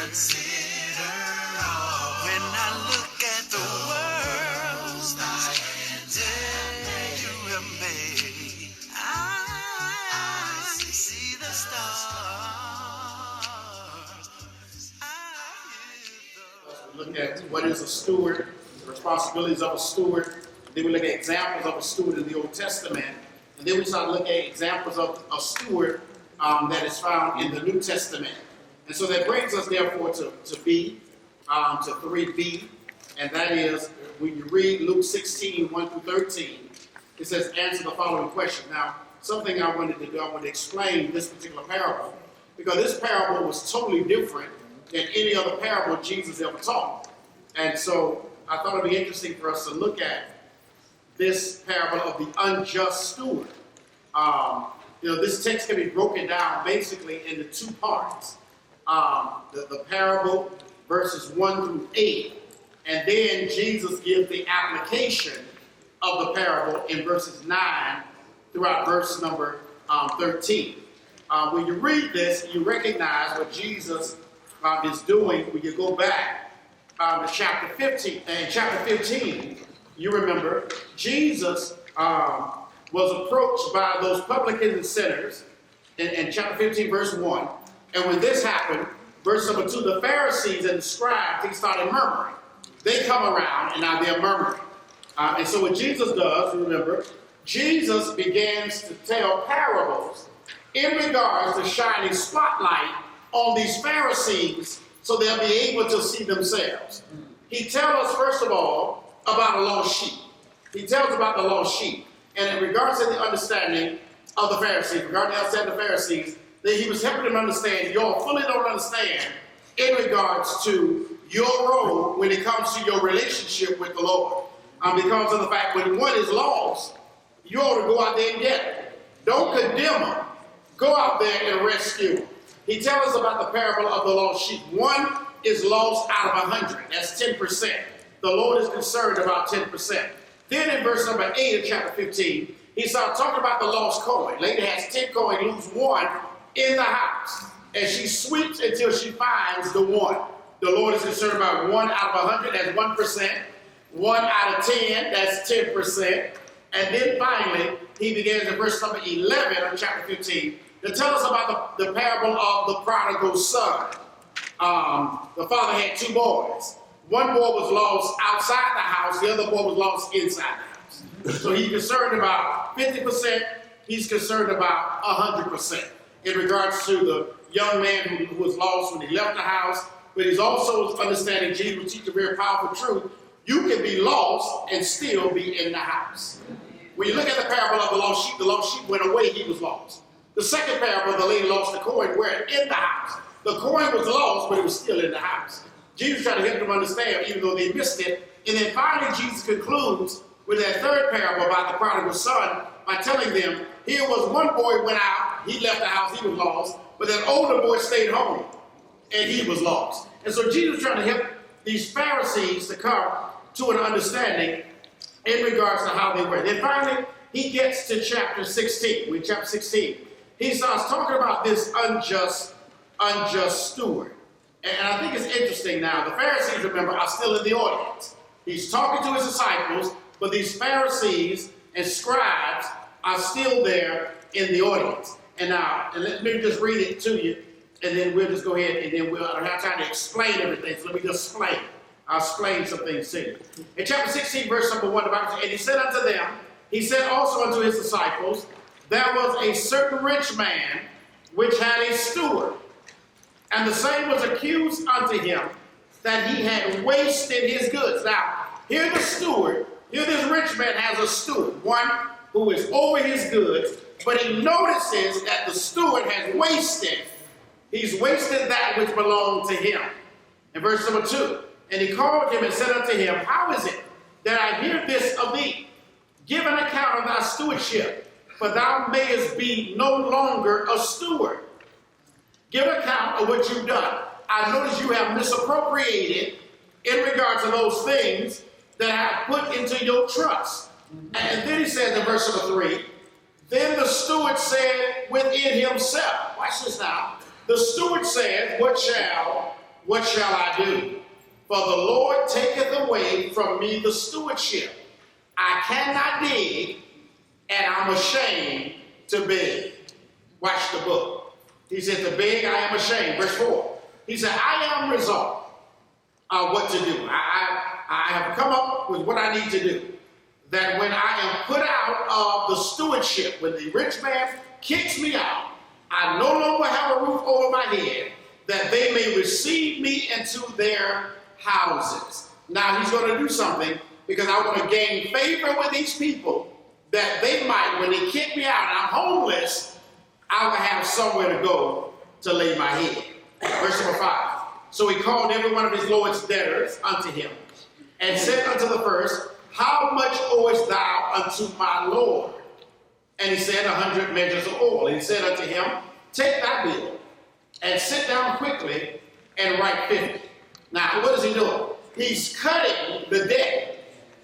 consider all. When I look at the world that you have made, I see the stars. We look at what is a steward, the responsibilities of a steward. Then we look at examples of a steward in the Old Testament. And then we start looking at examples of a steward that is found in the New Testament. And so that brings us, therefore, to 3b. And that is, when you read Luke 16, 1 through 13, it says, answer the following question. Now, something I wanted to do, I want to explain this particular parable, because this parable was totally different than any other parable Jesus ever taught. And so I thought it would be interesting for us to look at this parable of the unjust steward. This text can be broken down basically into two parts. The parable, verses 1 through 8, and then Jesus gives the application of the parable in verses 9 throughout verse number 13. When you read this, you recognize what Jesus is doing when you go back to chapter 15. And in chapter 15, you remember, Jesus was approached by those publicans and sinners in chapter 15, verse 1. And when this happened, verse number 2, the Pharisees and the scribes, they started murmuring. They come around and now they're murmuring. And so what Jesus does, remember, Jesus begins to tell parables in regards to shining spotlight on these Pharisees so they'll be able to see themselves. He tells us, first of all, about a lost sheep. He tells about the lost sheep. And in regards to the understanding of the Pharisees, regarding the understanding of the Pharisees, that he was helping them understand, y'all fully don't understand in regards to your role when it comes to your relationship with the Lord. Because of the fact when one is lost, you ought to go out there and get it. Don't condemn them. Go out there and rescue them. He tells us about the parable of the lost sheep. One is lost out of 100. That's 10%. The Lord is concerned about 10%. Then in verse number 8 of chapter 15, he starts talking about the lost coin. Lady has 10 coins, loses one in the house. And she sweeps until she finds the one. The Lord is concerned about 1 out of 100, that's 1%. 1 out of 10, that's 10%. And then finally, he begins in verse number 11 of chapter 15 to tell us about the parable of the prodigal son. The father had 2 boys. One boy was lost outside the house, the other boy was lost inside the house. So he's concerned about 50%, he's concerned about 100% in regards to the young man who was lost when he left the house, but he's also understanding Jesus will teach a very powerful truth. You can be lost and still be in the house. When you look at the parable of the lost sheep went away, he was lost. The second parable, the lady lost the coin, where in the house. The coin was lost, but it was still in the house. Jesus tried to help them understand, even though they missed it. And then finally, Jesus concludes with that third parable about the prodigal son by telling them, here was one boy went out, he left the house, he was lost, but that older boy stayed home, and he was lost. And so Jesus was trying to help these Pharisees to come to an understanding in regards to how they were. Then finally, he gets to chapter 16. We're in chapter 16. He starts talking about this unjust steward. And I think it's interesting now. The Pharisees, remember, are still in the audience. He's talking to his disciples, but these Pharisees and scribes are still there in the audience. And now, let me just read it to you, and then we'll just go ahead, and then I don't have time to explain everything, so let me just explain. I'll explain some things to you. In chapter 16, verse number 1, the Bible says, and he said unto them, he said also unto his disciples, there was a certain rich man which had a steward, and the same was accused unto him that he had wasted his goods. Now, here this rich man has a steward, one who is over his goods, but he notices that the steward has wasted. He's wasted that which belonged to him. In verse number 2, and he called him and said unto him, how is it that I hear this of thee? Give an account of thy stewardship, for thou mayest be no longer a steward. Give account of what you've done. I notice you have misappropriated in regard to those things that I have put into your trust. And then he says in verse number 3, then the steward said within himself, watch this now, The steward said, what shall I do? For the Lord taketh away from me the stewardship. I cannot dig, and I'm ashamed to beg. Watch the book. He said, to beg, I am ashamed. Verse 4. He said, I am resolved what to do. I have come up with what I need to do. That when I am put out of the stewardship, when the rich man kicks me out, I no longer have a roof over my head, that they may receive me into their houses. Now he's going to do something, because I want to gain favor with these people, that they might, when they kick me out and I'm homeless, I will have somewhere to go to lay my head. Verse number 5. So he called every one of his Lord's debtors unto him, and said unto the first, how much owest thou unto my Lord? And he said, 100 measures of oil. And he said unto him, take thy bill, and sit down quickly, and write 50. Now, what is he doing? He's cutting the debt.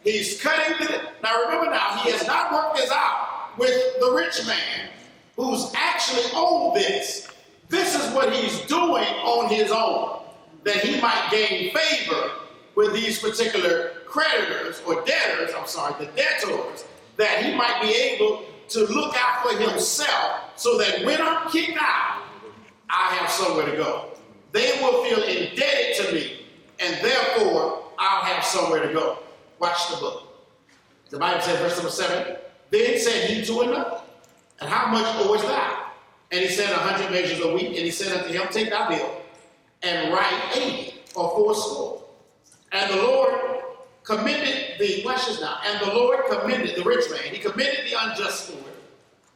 He's cutting the debt. Now, remember now, he has not worked this out with the rich man who's actually owed this. This is what he's doing on his own, that he might gain favor with these particular creditors or debtors, the debtors, that he might be able to look out for himself, so that when I'm kicked out, I have somewhere to go. They will feel indebted to me, and therefore I'll have somewhere to go. Watch the book. The Bible says, verse number 7, then said he to another, and how much owest thou? And he said, 100 measures a week. And he said unto him, take thy bill, and write 80 or fourscore. And the Lord commended the, watch this now, and the Lord commended the rich man. He commended the unjust steward,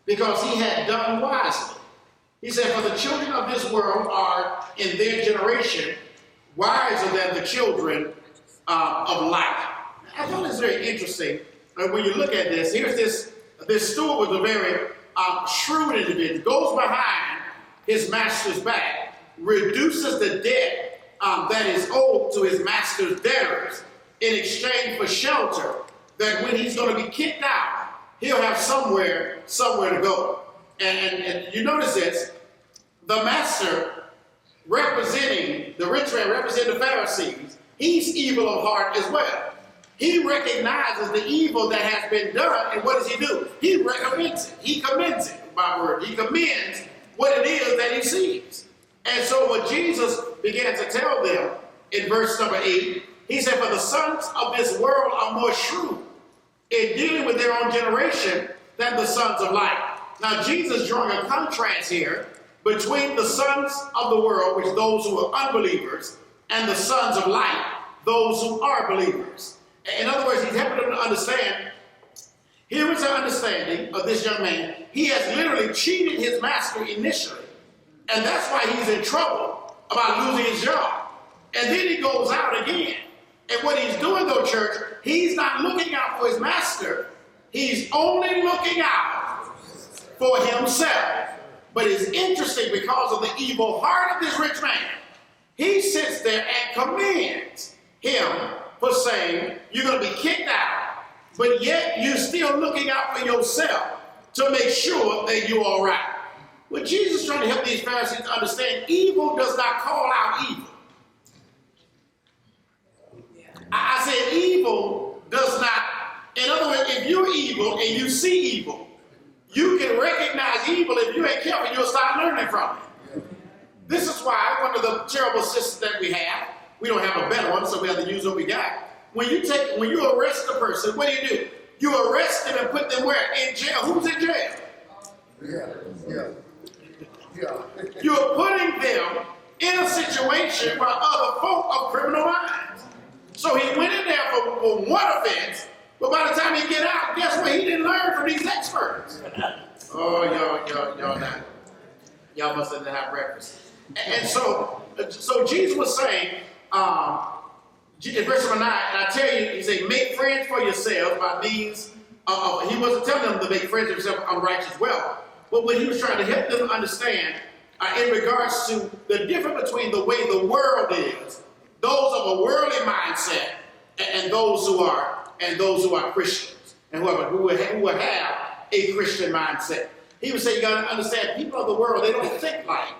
because he had done wisely. He said, for the children of this world are in their generation wiser than the children of light. I thought it's very interesting when you look at this. Here's this steward was a very shrewd individual, goes behind his master's back, reduces the debt that is owed to his master's debtors in exchange for shelter, that when he's going to be kicked out, he'll have somewhere to go. And you notice this, the master representing, the rich man representing the Pharisees, he's evil of heart as well. He recognizes the evil that has been done, and what does he do? He recommends it. He commends it, by word. He commends what it is that he sees. And so what Jesus began to tell them in verse number 8, he said, for the sons of this world are more shrewd in dealing with their own generation than the sons of light. Now Jesus drawing a contrast here between the sons of the world, which those who are unbelievers, and the sons of light, those who are believers. In other words, he's helping them to understand, here is an understanding of this young man. He has literally cheated his master initially. And that's why he's in trouble about losing his job. And then he goes out again. And what he's doing, though, church, he's not looking out for his master. He's only looking out for himself. But it's interesting, because of the evil heart of this rich man, he sits there and commends him for saying, you're going to be kicked out, but yet you're still looking out for yourself to make sure that you're all right. Well, Jesus is trying to help these Pharisees to understand, evil does not call out evil. I said evil does not, in other words, if you're evil and you see evil, you can recognize evil. If you ain't careful, you'll start learning from it. This is why one of the terrible systems that we have, we don't have a better one, so we have to use what we got. When you arrest a person, what do? You arrest them and put them where? In jail. Who's in jail? Yeah. You're putting them in a situation where other folk of criminal minds. So he went in there for one offense, but by the time he get out, guess what? He didn't learn from these experts. Oh, y'all not. Y'all must have had breakfast. And so Jesus was saying, in verse number 9, and I tell you, he said, make friends for yourselves by means of, he wasn't telling them to make friends for yourself of unrighteous wealth, but what he was trying to help them understand in regards to the difference between the way the world is, those of a worldly mindset, and those who are Christians, and who have a Christian mindset. He would say, you got to understand, people of the world, they don't think like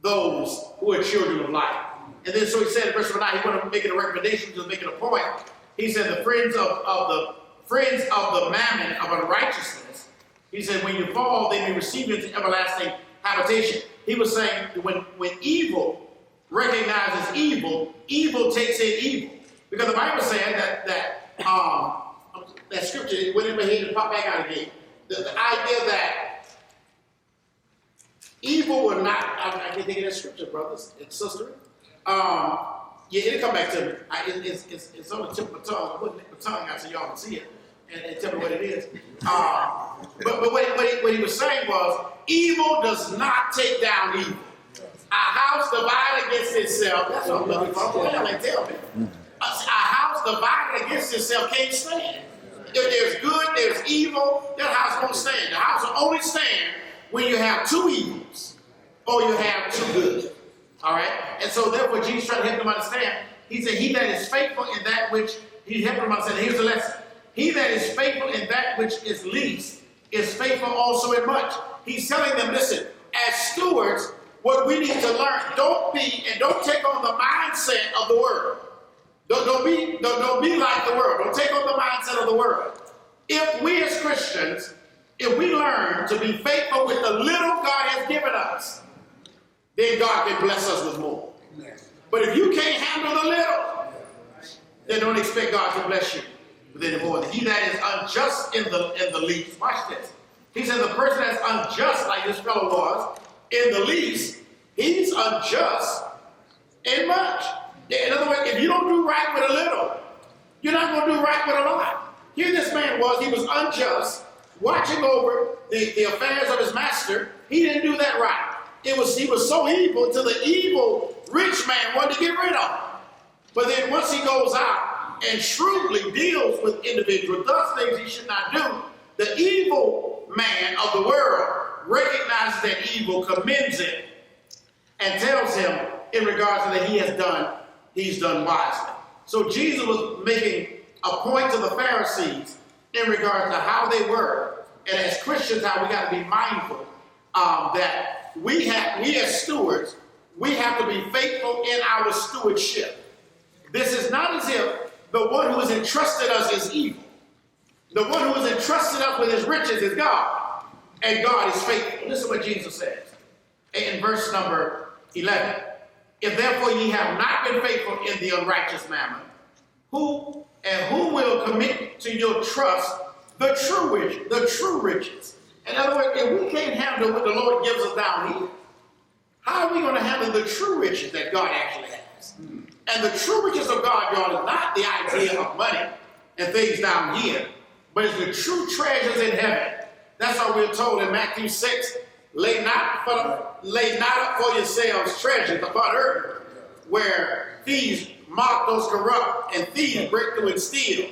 those who are children of light. And then so he said in verse 9, he wanted to make it a recommendation, just making a point. He said the friends of the mammon of unrighteousness, he said when you fall, they may receive you into everlasting habitation. He was saying when evil recognizes evil, evil takes in evil. Because the Bible said that scripture went in my head and popped back out again. The idea that evil will not, I can't think of that scripture, brothers and sisters. Yeah, it'll come back to me. It's on the tip of my tongue. I'm putting my tongue out so y'all can see it and tell me what it is. But what he was saying was, evil does not take down evil. A house divided against itself, that's what I'm looking for. Tell me. A house divided against itself can't stand. If there's good, there's evil, that house won't stand. The house will only stand when you have two evils or you have two good. All right? And so therefore Jesus tried to help them understand. He said, he that is faithful in that which, he helped them understand. Here's the lesson. He that is faithful in that which is least is faithful also in much. He's telling them, listen, as stewards, what we need to learn, don't take on the mindset of the world. Don't be like the world. Don't take on the mindset of the world. If we as Christians, if we learn to be faithful with the little God has given us, then God can bless us with more. But if you can't handle the little, then don't expect God to bless you with any more. He that is unjust in the least, watch this. He said the person that's unjust, like this fellow was, in the least, he's unjust in much. In other words, if you don't do right with a little, you're not going to do right with a lot. Here this man was, he was unjust, watching over the affairs of his master. He didn't do that right. He was so evil till the evil rich man wanted to get rid of him. But then once he goes out and shrewdly deals with individuals, does things he should not do, the evil man of the world recognizes that evil, commends it, and tells him in regards to that he's done wisely. So Jesus was making a point to the Pharisees in regards to how they were. And as Christians, how we got to be mindful that we as stewards, we have to be faithful in our stewardship. This is not as if the one who has entrusted us is evil. The one who has entrusted us with his riches is God. And God is faithful. Listen to what Jesus says in verse number 11. If therefore ye have not been faithful in the unrighteous mammon, who will commit to your trust the true riches? In other words, if we can't handle what the Lord gives us down here, how are we going to handle the true riches that God actually has? And the true riches of God, y'all, is not the idea of money and things down here, but it's the true treasures in heaven. That's how we're told in Matthew 6, lay not up for yourselves treasures upon earth, where thieves mock those corrupt, and thieves break through and steal.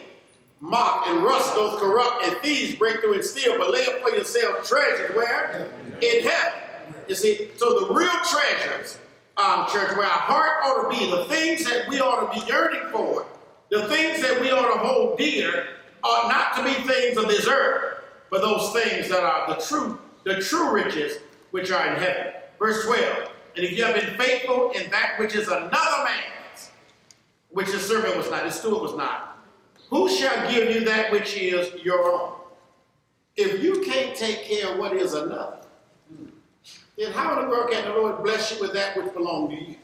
Mock and rust those corrupt, and thieves break through and steal. But lay up for yourselves treasures where? In heaven. You see, so the real treasures, church, where our heart ought to be, the things that we ought to be yearning for, the things that we ought to hold dear, ought not to be things of this earth, but those things that are the true riches which are in heaven. Verse 12, and if you have been faithful in that which is another man's, which his servant was not, his steward was not, who shall give you that which is your own? If you can't take care of what is another, then how in the world can the Lord bless you with that which belonged to you?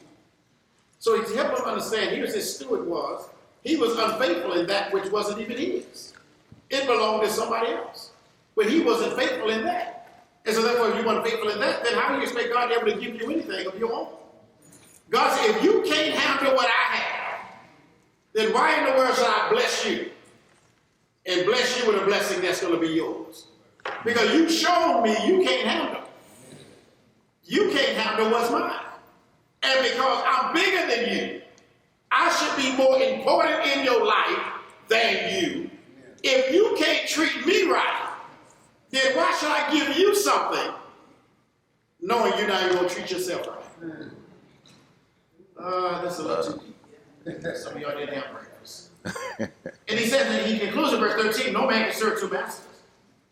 So to help him understand, here's his steward was, he was unfaithful in that which wasn't even his. It belonged to somebody else. But he wasn't faithful in that. And so therefore, if you weren't faithful in that, then how do you expect God to be able to give you anything of your own? God said, if you can't handle what I have, then why in the world should I bless you? And bless you with a blessing that's going to be yours. Because you've shown me you can't handle. You can't handle what's mine. And because I'm bigger than you, I should be more important in your life than you. If you can't treat me right, then why should I give you something knowing you're not even going to treat yourself right? That's a little too deep. Some of y'all didn't have breakfast. And he says, and he concludes in verse 13, no man can serve two masters.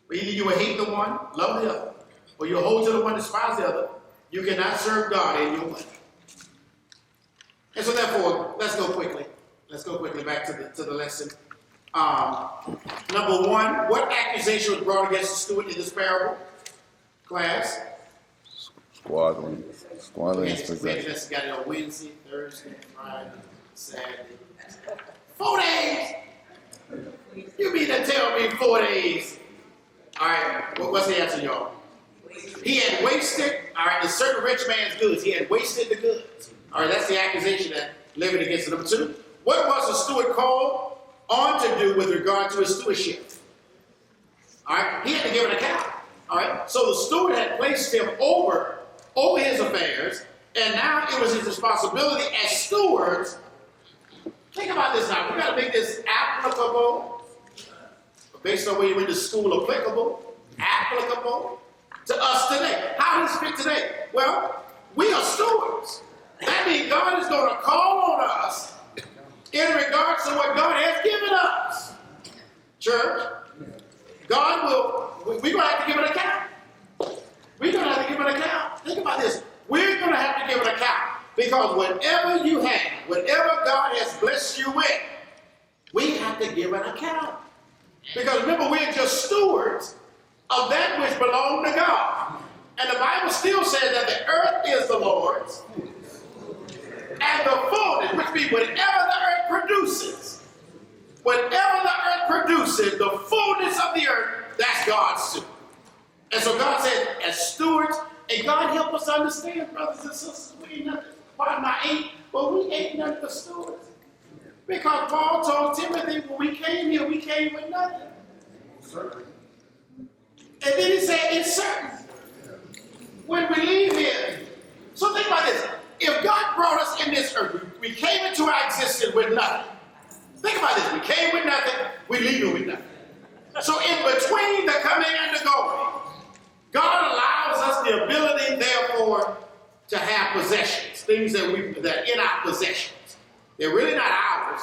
But either you will hate the one, love the other, or you'll hold to the one, despise the other. You cannot serve God in your money. And so therefore, let's go quickly. Let's go quickly back to the lesson. Number one, what accusation was brought against the steward in this parable? Class? Squandering his We possessions. just got it on Wednesday, Thursday, Friday, Saturday. 4 days! You mean to tell me 4 days? All right, what's the answer, y'all? He had wasted, all right, the certain rich man's goods. He had wasted the goods. All right, that's the accusation that levied against him. Number two, what was the steward called on to do with regard to his stewardship? All right, he had to give an account. All right, so the steward had placed him over his affairs, and now it was his responsibility as stewards. Think about this now. We got to make this applicable, based on where you went to school, applicable to us today. How does it fit today? Well, we are stewards. That means God is going to call on us in regards to what God has given us. Church, God will, we're going to have to give an account. We're going to have to give an account. Think about this. We're going to have to give an account because whatever you have, whatever God has blessed you with, we have to give an account. Because remember, we're just stewards of that which belongs to God. And the Bible still says that the earth is the Lord's and the fullness, which means whatever the earth produces, the fullness of the earth, that's God's too. And so God said, as stewards, and God help us understand, brothers and sisters, we ain't nothing. Pardon my ain't, but we ain't nothing but stewards. Because Paul told Timothy, when we came here, we came with nothing. And then he said, it's certain. When we leave here. So think about this. If God brought us in this earth, we came into our existence with nothing. Think about this. We came with nothing, we leave with nothing. So in between the coming and the going, God allows us the ability, therefore, to have possessions, things that are in our possessions. They're really not ours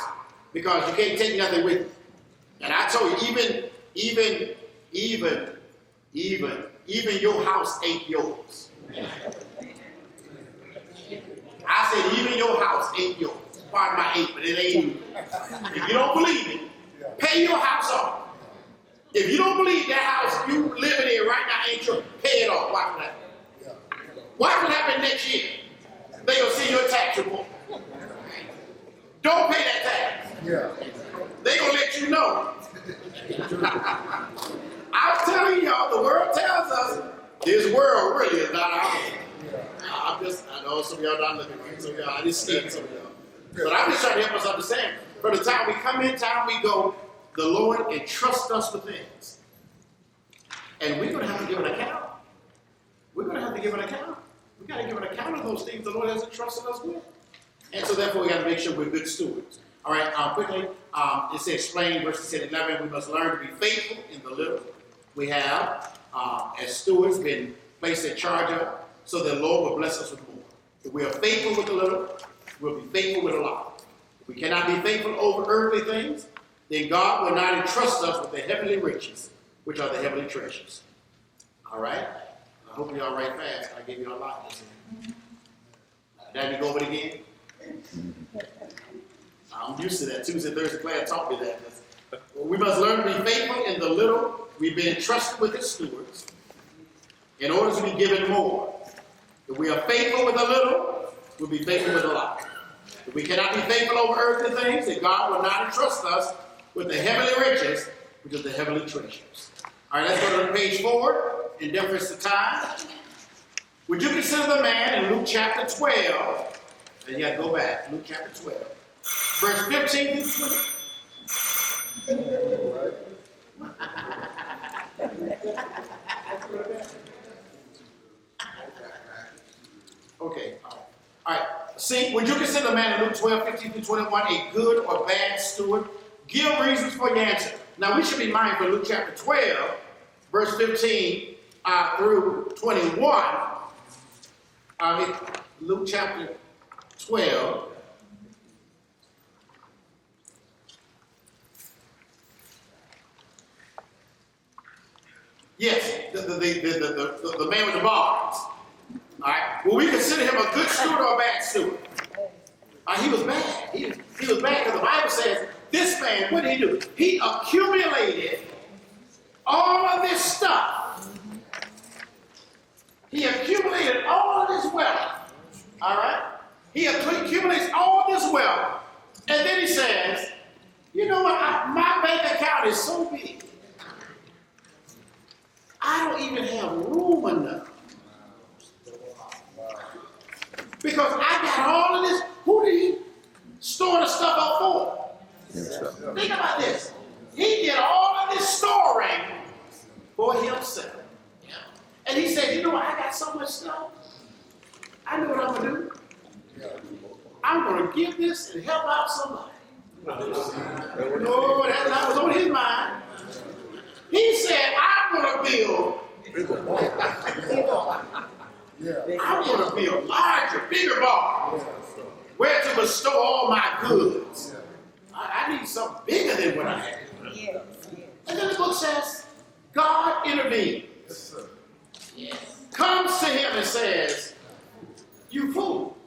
because you can't take nothing with you. And I told you, even your house ain't yours. I said, even your house ain't yours. Pardon my ain't, but it ain't you. If you don't believe it, pay your house off. If you don't believe that house you living in right now ain't yours, pay it off. Watch what happen. Watch what happen next year. They gonna see your tax report. Don't pay that tax. They gonna let you know. I'm telling y'all, the world tells us this world really is not ours. I know some of y'all not looking right, so y'all, I just see some of y'all. But I'm just trying to help us understand. From the time we come in, time we go, the Lord entrusts us with things. And we're going to have to give an account. We're going to have to give an account. We've got to give an account of those things the Lord has entrusted us with. And so therefore we got to make sure we're good stewards. All right, quickly, it says explain, verses 10 and 11, we must learn to be faithful in the little. We have, as stewards, been placed in charge of, so that the Lord will bless us with more. If we are faithful with the little, we'll be faithful with a lot. If we cannot be faithful over earthly things, then God will not entrust us with the heavenly riches, which are the heavenly treasures. All right? I hope you're all right fast. I gave you a lot this evening. Did you go over it again? I'm used to that. Tuesday, Thursday class taught me that. Well, we must learn to be faithful in the little we've been entrusted with as stewards in order to be given more. If we are faithful with a little, we'll be faithful with a lot. If we cannot be faithful over earthly things, then God will not entrust us with the heavenly riches, which are the heavenly treasures. All right, let's go to page 4 in deference to time. Would you consider the man in Luke chapter 12? And you got to go back. Luke chapter 12. Verse 15 through 20. Okay, all right. See, would you consider the man in Luke 12, 15 through 21 a good or bad steward? Give reasons for your answer. Now, we should be mindful of Luke chapter 12, verse 15 through 21. Luke chapter 12. Yes, the man with the bars. All right. Will we consider him a good steward or a bad steward? He was bad. He was bad because the Bible says this man, what did he do? He accumulated all of this stuff. He accumulated all of this wealth. All right? He accumulates all this wealth. And then he says, you know what? My bank account is so big. I don't even have room enough. Because I got all of this. Who did he store the stuff up for? Himself. Think about this. He did all of this storing for himself. And he said, you know what? I got so much stuff. I know what I'm going to do. I'm going to give this and help out somebody. No, that was on his mind. He said, I'm going to build. I'm going to build larger, bigger barns where to bestow all my goods. I need something bigger than what I have. And then the book says, God intervenes. Comes to him and says, you fool.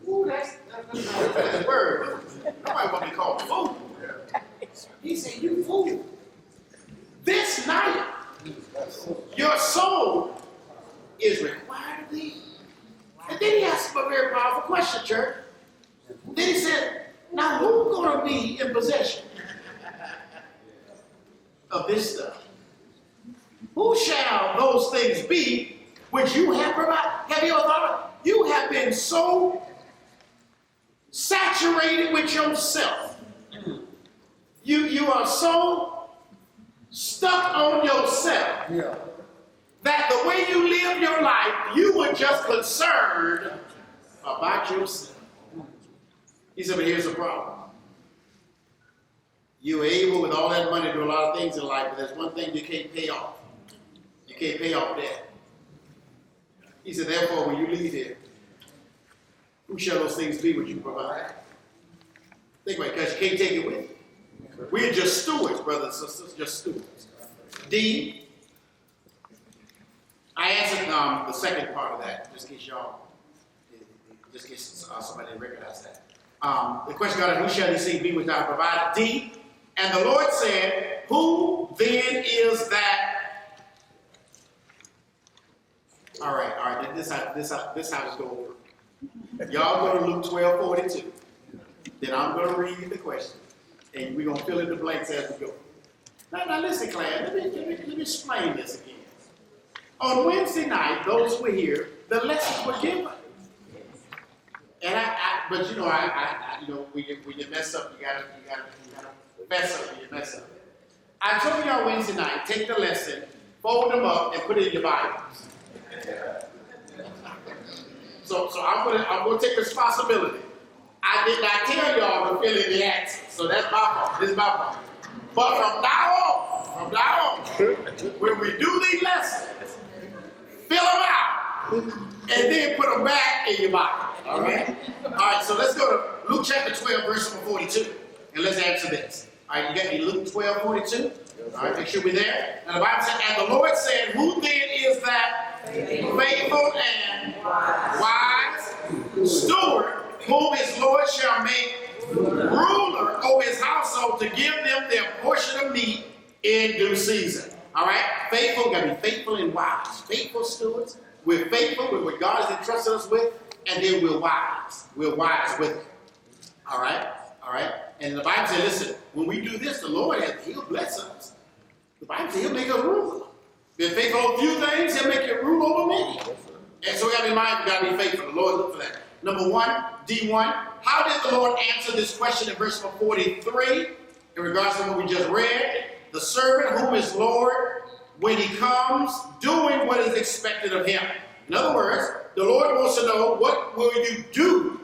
Ooh, that's a word. Nobody want to be called a fool. He said, you fool. This night, your soul is required of thee. And then he asked him a very powerful question, church. Then he said, now who's going to be in possession of this stuff? Who shall those things be which you have provided? Have you ever thought of it? You have been so saturated with yourself. You are so stuck on yourself that the way you live your life, you were just concerned about yourself. He said, but here's the problem. You're able with all that money to do a lot of things in life, but there's one thing you can't pay off. You can't pay off debt. He said, therefore, when you leave here, who shall those things be which you provide? Think about it, because you can't take it with you. We're just stewards, brothers and sisters, just stewards. D, I answered the second part of that, just in case y'all, just in case somebody didn't recognize that. The question got, who shall these things be which thou provided? D, and the Lord said, who then is that? All right, this how it's going over. Y'all go to Luke 12:42. Then I'm going to read the question, and we're going to fill in the blanks as we go. Now listen, class, let me explain this again. On Wednesday night, those who were here, the lessons were given. And but you know, when you mess up, you gotta mess up when you mess up. I told y'all Wednesday night, take the lesson, fold them up, and put it in your Bibles. So I'm gonna take responsibility. I did not tell y'all to fill in the answer, so that's my fault. This is my fault. But from now on, when we do these lessons, fill them out, and then put them back in your Bible. All right? All right, so let's go to Luke chapter 12, verse number 42, and let's answer this. All right, you got me Luke 12:42? All right, make sure we're there. And the Bible said, and the Lord said, who then is that faithful and wise steward whom his Lord shall make ruler over his household to give them their portion of meat in due season? All right? Faithful, got to be faithful and wise. Faithful stewards. We're faithful with what God has entrusted us with, and then we're wise. We're wise with it. All right? All right? And the Bible says, listen, when we do this, the Lord, he'll bless us. The Bible says he'll make us ruler. If you're faithful over a few things, he'll make you rule over many. And so we got to be mindful, we got to be faithful. The Lord look for that. Number one, D1, how did the Lord answer this question in verse 43 in regards to what we just read? The servant whom is Lord, when he comes, doing what is expected of him. In other words, the Lord wants to know, what will you do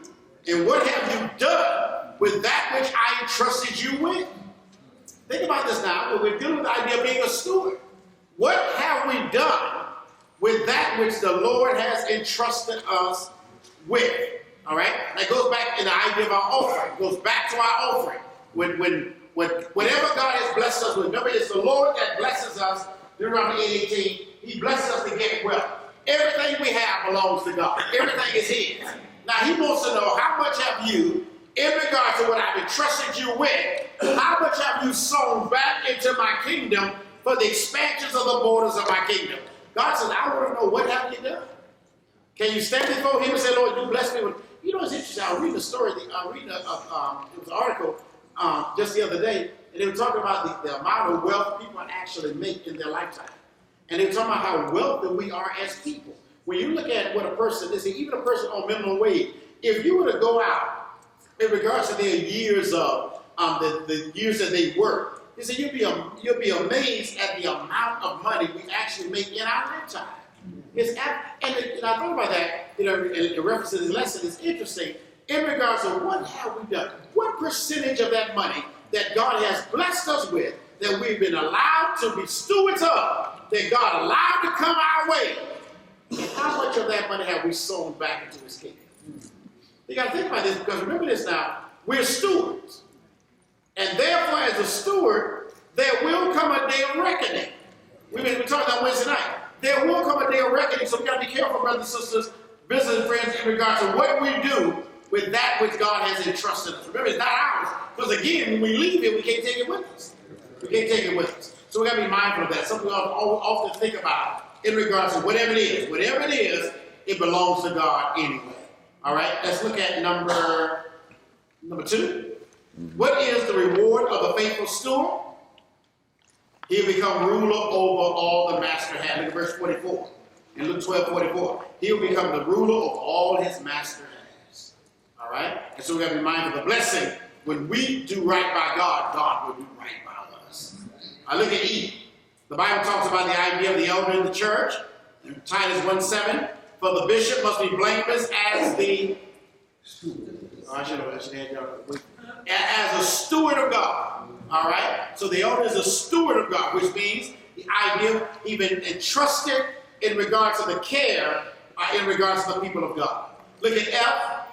and what have you done with that which I entrusted you with? Think about this now. When we're dealing with the idea of being a steward, what have we done with that which the Lord has entrusted us with? All right? That goes back in the idea of our offering. It goes back to our offering. Whatever God has blessed us with, remember, it's the Lord that blesses us. Deuteronomy 8:18, he blesses us to get wealth. Everything we have belongs to God. Everything is His. Now He wants to know, how much have you, in regards to what I've entrusted you with, how much have you sown back into my kingdom for the expansions of the borders of my kingdom? God says, I want to know, what have you done? Can you stand before Him and say, Lord, you bless me with... You know, it's interesting. I was reading a story, it was an article just the other day, and they were talking about the amount of wealth people actually make in their lifetime. And they were talking about how wealthy we are as people. When you look at what a person is, even a person on minimum wage, if you were to go out in regards to their years of the years that they work, you say you'll be amazed at the amount of money we actually make in our lifetime. And I thought about that, in reference to this lesson. It's interesting in regards to what have we done? What percentage of that money that God has blessed us with, that we've been allowed to be stewards of, that God allowed to come our way, and how much of that money have we sown back into His kingdom? You got to think about this, because remember this now, we're stewards. And therefore, as a steward, there will come a day of reckoning. We've been talking about Wednesday night. There will come a day of reckoning, so we got to be careful, brothers and sisters, business and friends, in regards to what we do with that which God has entrusted us. Remember, it's not ours, because again, when we leave it, we can't take it with us. We can't take it with us. So we got to be mindful of that. Something we often think about in regards to whatever it is. Whatever it is, it belongs to God anyway. All right, let's look at number 2. What is the reward of the faithful steward? He'll become ruler over all the master has. Look at verse 44. In Luke 12:44. He'll become the ruler of all his master has. All right? And so we got to be mindful of the blessing. When we do right by God, God will do right by us. I look at E. The Bible talks about the idea of the elder in the church. In Titus 1:7. For the bishop must be blameless as the... Oh, I should have had y'all. As a steward of God. All right? So the elder is a steward of God, which means the idea even entrusted in regards to the care, in regards to the people of God. Look at F.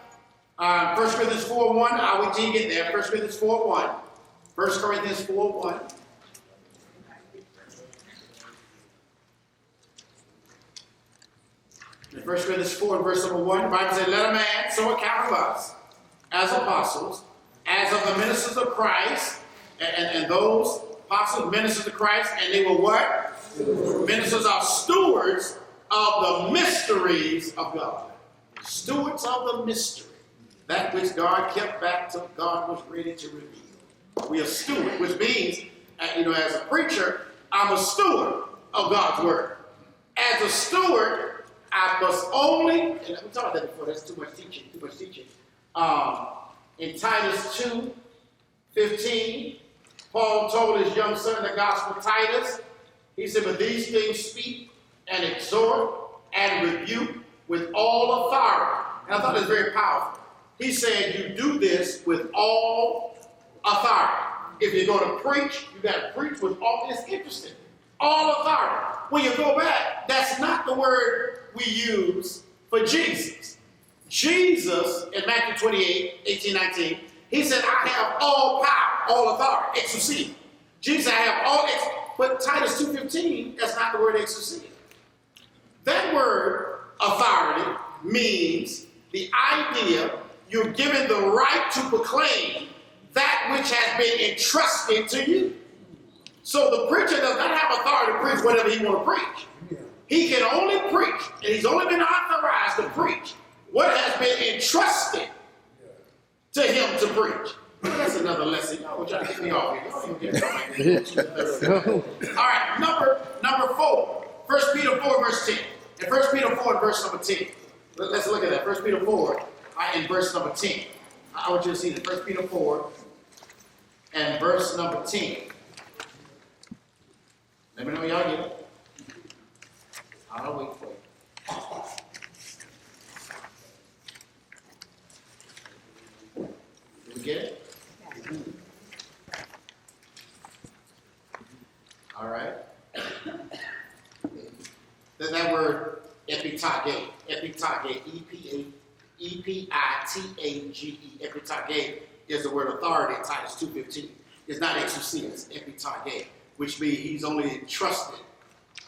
1 Corinthians 4:1. I'll wait till you get there. 1 Corinthians 4:1. 1 Corinthians 4:1. In 1 Corinthians 4 and verse number 1, the Bible says, let a man so account of us as apostles, as of the ministers of Christ, and those apostles, ministers of Christ, and they were what? Ministers are stewards of the mysteries of God. Stewards of the mystery. That which God kept back till God was ready to reveal. We are steward, which means, as a preacher, I'm a steward of God's word. As a steward, I must only, and we talked about that before, that's too much teaching. In Titus 2:15, Paul told his young son in the gospel Titus, he said, but these things speak and exhort and rebuke with all authority. And I thought it was very powerful. He said, you do this with all authority. If you're going to preach, you got to preach with all, it's interesting. All authority. When you go back, that's not the word we use for Jesus. Jesus, in Matthew 28:18-19, he said, I have all power, all authority, exousia. Jesus, I have all, but Titus 2:15, that's not the word exousia. That word, authority, means the idea you're given the right to proclaim that which has been entrusted to you. So the preacher does not have authority to preach whatever he wants to preach. He can only preach, and he's only been authorized to preach what has been entrusted to him to preach. That's another lesson. Y'all trying to get me off here. All right, number 4. 1 Peter 4, verse 10. And 1 Peter 4, verse number 10. Let's look at that. 1 Peter 4, in verse number 10. I want you to see that. 1 Peter 4, and verse number 10. Let me know y'all get it. I'll wait for you. Did we get it? All right. Then that word epitage, E-P-I-T-A-G-E, epitage is the word authority in Titus 2:15. It's not exousia, it's epitage, which means he's only entrusted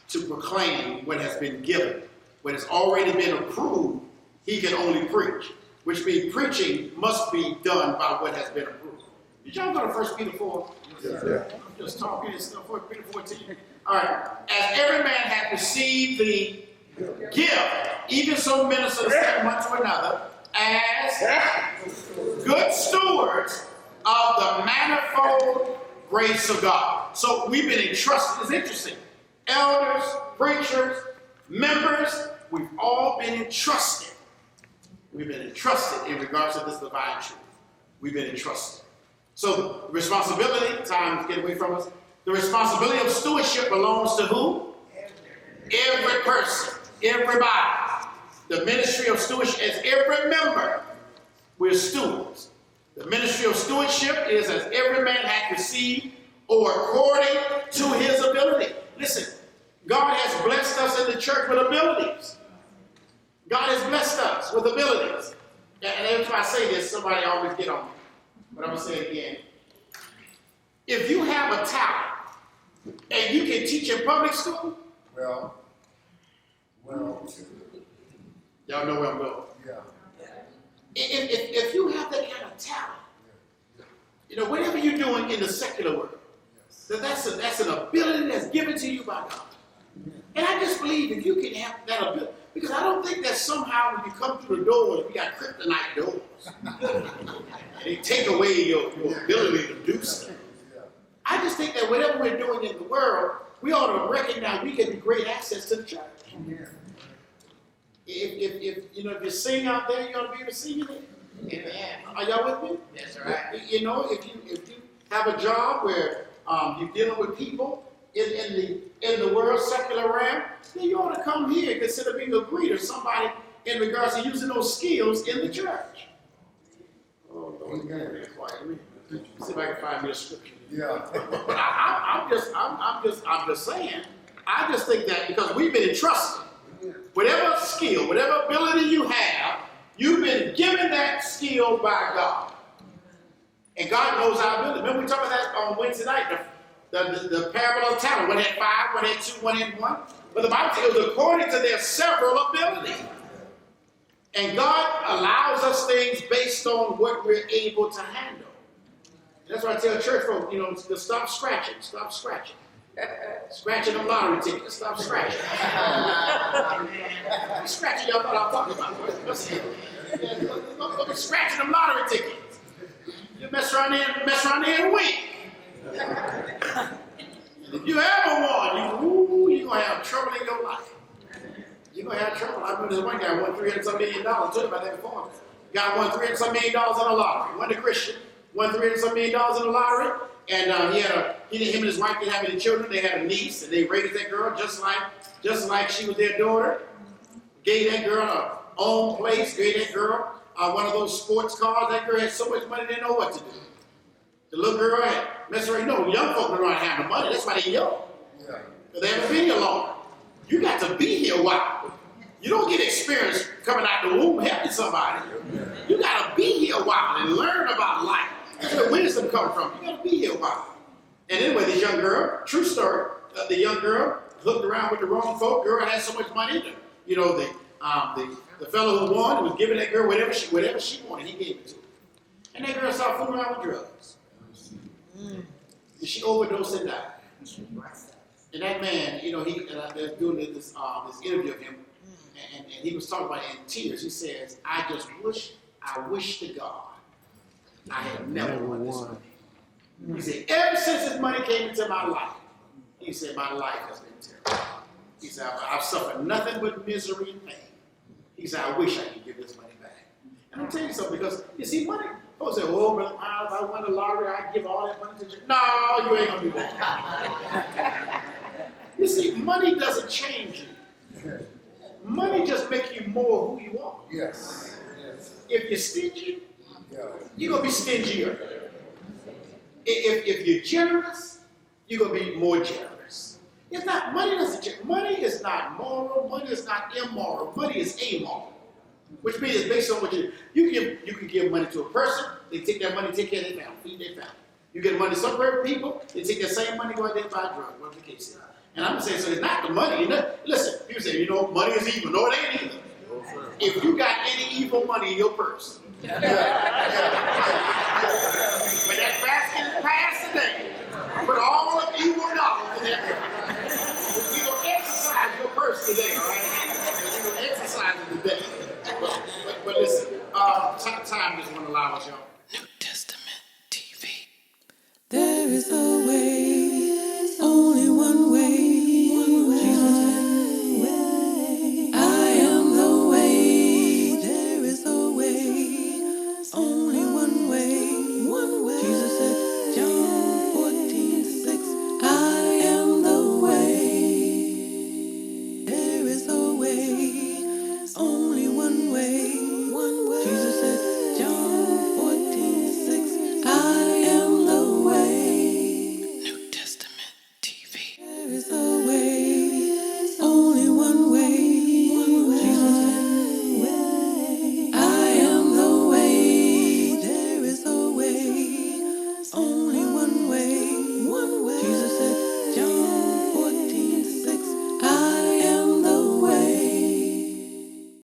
to proclaim what has been given When it's already been approved, he can only preach, which means preaching must be done by what has been approved. Did y'all go to 1 Peter 4? Yeah. I'm just talking and stuff. 1 Peter 14. All right. As every man hath received the gift, even so minister the same one to another, as good stewards of the manifold grace of God. So we've been entrusted. It's interesting. Elders, preachers, members, we've all been entrusted. We've been entrusted in regards to this divine truth. We've been entrusted. So responsibility, time to get away from us. The responsibility of stewardship belongs to who? Every person, everybody. The ministry of stewardship is every member. We're stewards. The ministry of stewardship is as every man hath received or according to his ability. Listen, God has blessed us in the church with abilities. God has blessed us with abilities. And every time I say this, somebody always get on me. But I'm going to say it again. If you have a talent and you can teach in public school, Well, y'all know where I'm going. yeah. If you have that kind of talent, you know, whatever you're doing in the secular world, that's an ability that's given to you by God. And I just believe if you can have that ability, because I don't think that somehow when you come through the doors, we got kryptonite doors. They take away your ability to do something. I just think that whatever we're doing in the world, we ought to recognize we can be great assets to the church. If you sing out there, you ought to be able to sing it. Amen. Are y'all with me? That's right. You know, if you have a job where you're dealing with people in the world secular realm, then you ought to come here and consider being a greeter, somebody in regards to using those skills in the church. Oh Lord, you gotta be quiet. See if I can find me a scripture. Yeah. But I'm just saying. I just think that because we've been entrusted, whatever skill, whatever ability you have, you've been given that skill by God. And God knows our ability. Remember we talked about that on Wednesday night, the parable of talent. One had 5, one had 2, one had 1. But the Bible says it was according to their several ability. And God allows us things based on what we're able to handle. That's why I tell church folks, to stop scratching. Stop scratching. Scratching them lottery tickets. Stop scratching. Scratching, y'all thought I was talking about. Don't be scratching them lottery tickets. You mess around there and win. And if you ever won, you're going to have trouble in your life. You're going to have trouble. I remember this one guy won $300-some million. I told you about that before. Guy won $300-some million in a lottery. Won the Christian. Won $300-some million in the lottery. And him and his wife didn't have any children. They had a niece, and they raised that girl just like she was their daughter. Gave that girl her own place. Gave that girl one of those sports cars. That girl had so much money, they didn't know what to do. The little girl had messed around. Young folk don't know how to have the money. That's why they young. Yeah. Because they haven't been here long. You got to be here a while. You don't get experience coming out the womb helping somebody. You got to be here a while and learn about life. That's where wisdom comes from. You got to be here a while. And anyway, this young girl, true story, the young girl hooked around with the wrong folk. Girl had so much money. The fellow who won was giving that girl whatever she wanted. He gave it to her. And that girl started fooling around with drugs. And she overdosed and died. And that man, he was doing this interview of him, and he was talking about it in tears. He says, I wish to God I had never won this money. He said, ever since this money came into my life, he said, my life has been terrible. He said, I've suffered nothing but misery and pain. He said, I wish I could give this money back. And I'm telling you something, because you see, money, folks say, oh, brother, if I won the lottery, I'd give all that money to church. No, you ain't going to do that. You see, money doesn't change you. Money just makes you more who you are. Yes. If you're stingy, Yeah. you're going to be stingier. If you're generous, you're going to be more generous. Money is not moral. Money is not immoral. Money is amoral, which means it's based on what you can give money to a person. They take that money, take care of their family, feed their family. You get money to some people, they take that same money, go out there and buy drugs, whatever the case is. And I'm saying, so it's not the money. Listen, people say, you know, money is evil. No, it ain't evil. If you got any evil money in your purse, when that basket is passed today, put all of evil dollars in that. You're going to exercise your purse today, all right? You're going to exercise it today. But listen, time just won't allow us, y'all. New Testament TV. There is a way, only one way. Jesus said, I am the way. There is a way, only one way. Jesus said, John 14:6, I am the way. There is a way, only one way. Jesus said, John 14:6, I am the way. New Testament TV. There is a way, only one way. Jesus said, I am the way. There is a way, only